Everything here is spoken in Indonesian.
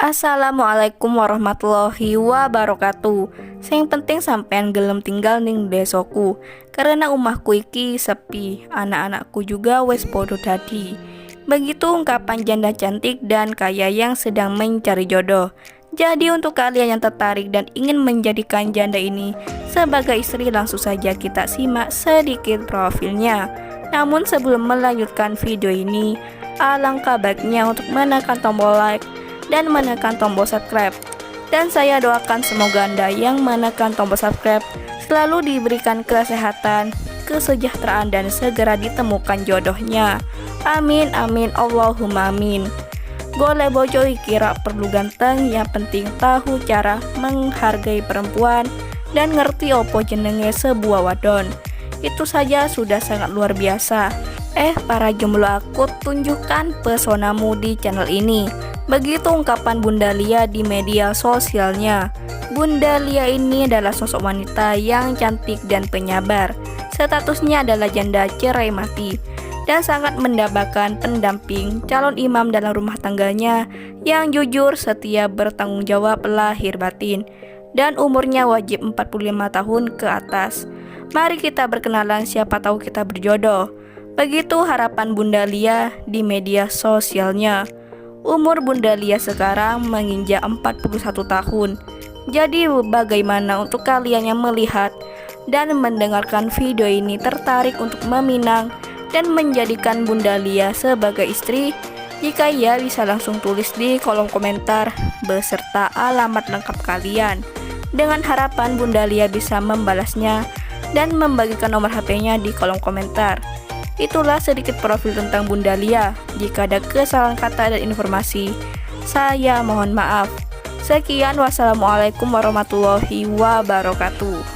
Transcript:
Assalamualaikum warahmatullahi wabarakatuh. Sing penting sampean gelem tinggal ning desoku, karena umahku iki sepi, anak-anakku juga wes podo dadi. Begitu ungkapan janda cantik dan kaya yang sedang mencari jodoh. Jadi untuk kalian yang tertarik dan ingin menjadikan janda ini sebagai istri, langsung saja kita simak sedikit profilnya. Namun sebelum melanjutkan video ini, alangkah baiknya untuk menekan tombol like dan menekan tombol subscribe. Dan saya doakan semoga Anda yang menekan tombol subscribe selalu diberikan kesehatan, kesejahteraan, dan segera ditemukan jodohnya. Amin amin Allahumma amin. Golek bojo kira perlu ganteng, yang penting tahu cara menghargai perempuan dan ngerti opo jenenge sebuah wadon. Itu saja sudah sangat luar biasa. Para jomblo, aku tunjukkan pesonamu di channel ini. Begitu ungkapan Bunda Lia di media sosialnya. Bunda Lia ini adalah sosok wanita yang cantik dan penyabar. Statusnya adalah janda cerai mati dan sangat mendambakan pendamping calon imam dalam rumah tangganya yang jujur, setia, bertanggung jawab lahir batin, dan umurnya wajib 45 tahun ke atas. Mari kita berkenalan, siapa tahu kita berjodoh. Begitu harapan Bunda Lia di media sosialnya. Umur Bunda Lia sekarang menginjak 41 tahun. Jadi bagaimana untuk kalian yang melihat dan mendengarkan video ini tertarik untuk meminang dan menjadikan Bunda Lia sebagai istri? Jika iya, bisa langsung tulis di kolom komentar beserta alamat lengkap kalian. Dengan harapan Bunda Lia bisa membalasnya dan membagikan nomor HP-nya di kolom komentar. Itulah sedikit profil tentang Bunda Lia. Jika ada kesalahan kata dan informasi, saya mohon maaf. Sekian, wassalamualaikum warahmatullahi wabarakatuh.